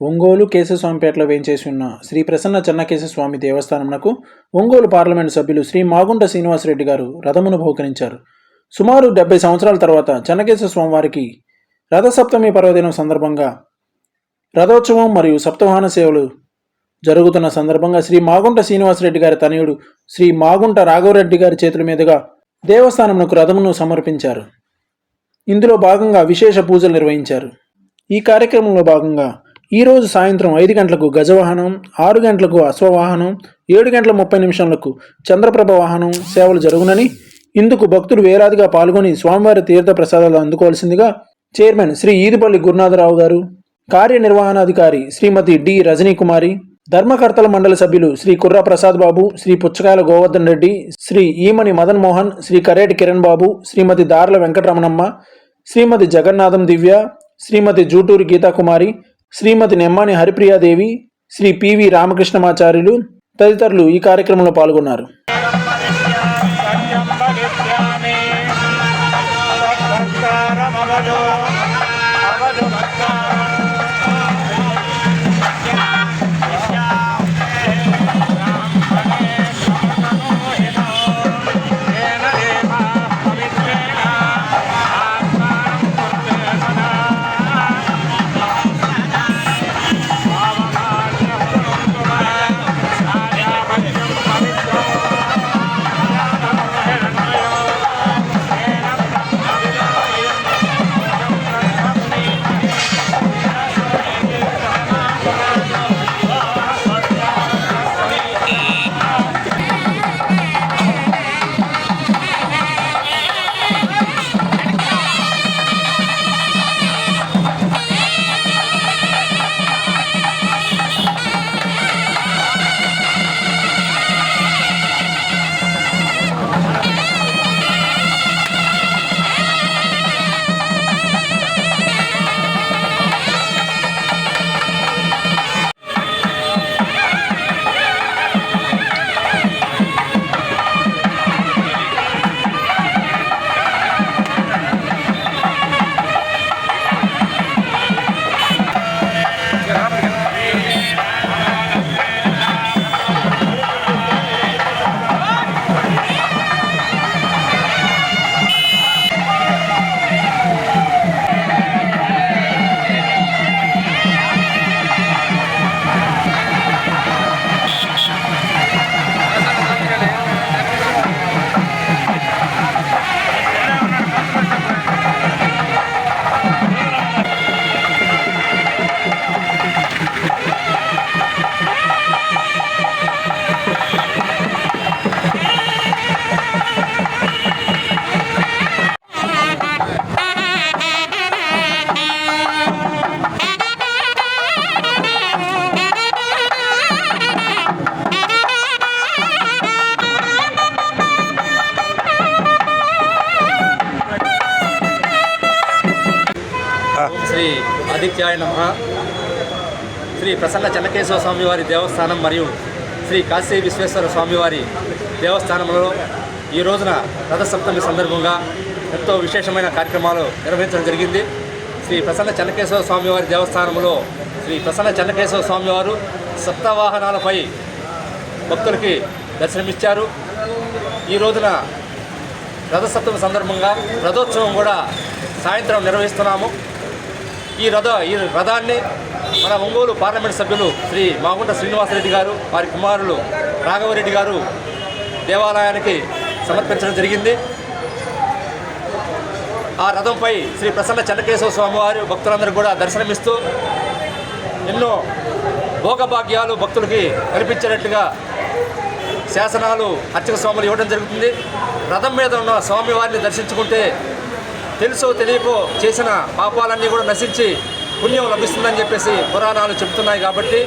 ఒంగోలు కేశవస్వామిపేటలో వేంచేసి ఉన్న శ్రీ ప్రసన్న చెన్నకేశవస్వామి దేవస్థానమునకు ఒంగోలు పార్లమెంటు సభ్యులు శ్రీ మాగుంట శ్రీనివాసరెడ్డి గారు రథమును బహుకరించారు. సుమారు 70 సంవత్సరాల తర్వాత చెన్నకేశవస్వామి వారికి రథసప్తమి పర్వదినం సందర్భంగా రథోత్సవం మరియు సప్తవాహన సేవలు జరుగుతున్న సందర్భంగా శ్రీ మాగుంట శ్రీనివాసరెడ్డి గారి తనయుడు శ్రీ మాగుంట రాఘవరెడ్డి గారి చేతుల మీదుగా దేవస్థానమునకు రథమును సమర్పించారు. ఇందులో భాగంగా విశేష పూజలు నిర్వహించారు. ఈ కార్యక్రమంలో భాగంగా ఈరోజు సాయంత్రం 5 గంటలకు గజవాహనం, 6 గంటలకు అశ్వవాహనం, 7 గంటల 30 నిమిషాలకు చంద్రప్రభ వాహనం సేవలు జరుగునని, ఇందుకు భక్తులు వేలాదిగా పాల్గొని స్వామివారి తీర్థ ప్రసాదాలు అందుకోవాల్సిందిగా చైర్మన్ శ్రీ ఈదుపల్లి గురునాథరావు గారు, కార్యనిర్వహణాధికారి శ్రీమతి డి రజనీకుమారి, ధర్మకర్తల మండలి సభ్యులు శ్రీ కుర్రా ప్రసాద్ బాబు, శ్రీ పుచ్చకాయల గోవర్ధన్ రెడ్డి, శ్రీ ఈమని మదన్ మోహన్, శ్రీ కరేటి కిరణ్ బాబు, శ్రీమతి దార్ల వెంకటరమణమ్మ, శ్రీమతి జగన్నాథం దివ్య, శ్రీమతి జూటూరి గీతాకుమారి, శ్రీమతి నెమ్మాని హరిప్రియాదేవి, శ్రీ పివి రామకృష్ణమాచార్యులు తదితరులు ఈ కార్యక్రమంలో పాల్గొన్నారు. శ్రీ ఆదిత్యాయ నమః. శ్రీ ప్రసన్న చెన్నకేశవ స్వామివారి దేవస్థానం మరియు శ్రీ కాశీ విశ్వేశ్వర స్వామివారి దేవస్థానంలో ఈ రోజున రథసప్తమి సందర్భంగా ఎంతో విశేషమైన కార్యక్రమాలు నిర్వహించడం జరిగింది. శ్రీ ప్రసన్న చెన్నకేశవ స్వామివారి దేవస్థానంలో శ్రీ ప్రసన్న చెన్నకేశవ స్వామివారు సప్తవాహనాలపై భక్తులకి దర్శనమిచ్చారు. ఈ రోజున రథసప్తమి సందర్భంగా రథోత్సవం కూడా సాయంత్రం నిర్వహిస్తున్నాము. ఈ రథాన్ని మన ఒంగోలు పార్లమెంట్ సభ్యులు శ్రీ మాగుంట శ్రీనివాసరెడ్డి గారు, వారి కుమారులు రాఘవరెడ్డి గారు దేవాలయానికి సమర్పించడం జరిగింది. ఆ రథంపై శ్రీ ప్రసన్న చెన్నకేశవ స్వామివారి భక్తులందరూ కూడా దర్శనమిస్తూ ఎన్నో భోగభాగ్యాలు భక్తులకి కల్పించేటట్టుగా శాసనాలు అర్చక స్వాములు ఇవ్వడం జరుగుతుంది. రథం మీద ఉన్న స్వామివారిని దర్శించుకుంటే తెలుసో తెలియకో చేసిన పాపాలన్నీ కూడా నశించి పుణ్యం లభిస్తుందని చెప్పేసి పురాణాలు చెబుతున్నాయి. కాబట్టి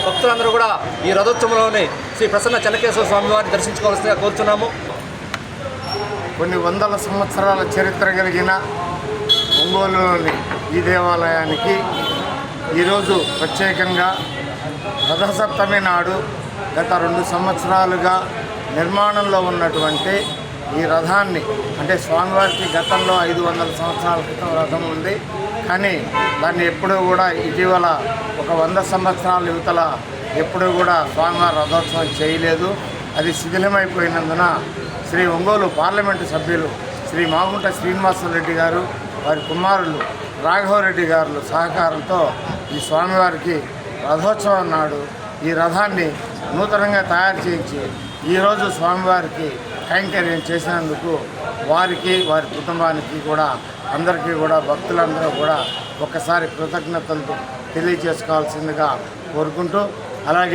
భక్తులందరూ కూడా ఈ రథోత్సవంలోని శ్రీ ప్రసన్న చెన్నకేశవ స్వామివారిని దర్శించుకోవాల్సిందిగా కోరుతున్నాము. కొన్ని వందల సంవత్సరాల చరిత్ర కలిగిన ఒంగోలులోని ఈ దేవాలయానికి ఈరోజు ప్రత్యేకంగా రథసప్తమి నాడు గత 2 సంవత్సరాలుగా నిర్మాణంలో ఉన్నటువంటి ఈ రథాన్ని, అంటే స్వామివారికి గతంలో 500 సంవత్సరాల క్రితం రథం ఉంది, కానీ దాన్ని ఎప్పుడూ కూడా ఇటీవల ఒక ఒక 100 సంవత్సరాల యువతల ఎప్పుడూ కూడా స్వామివారి రథోత్సవం చేయలేదు. అది శిథిలమైపోయినందున శ్రీ ఒంగోలు పార్లమెంటు సభ్యులు శ్రీ మాగుంట శ్రీనివాసరెడ్డి గారు, వారి కుమారులు రాఘవరెడ్డి గారు సహకారంతో ఈ స్వామివారికి రథోత్సవం నాడు ఈ రథాన్ని నూతనంగా తయారు చేయించి ఈరోజు స్వామివారికి కైంకర్యం చేసినందుకు వారికి, వారి కుటుంబానికి కూడా, అందరికీ కూడా, భక్తులందరూ కూడా ఒక్కసారి కృతజ్ఞతలు తెలియజేసుకోవాల్సిందిగా కోరుకుంటూ, అలాగే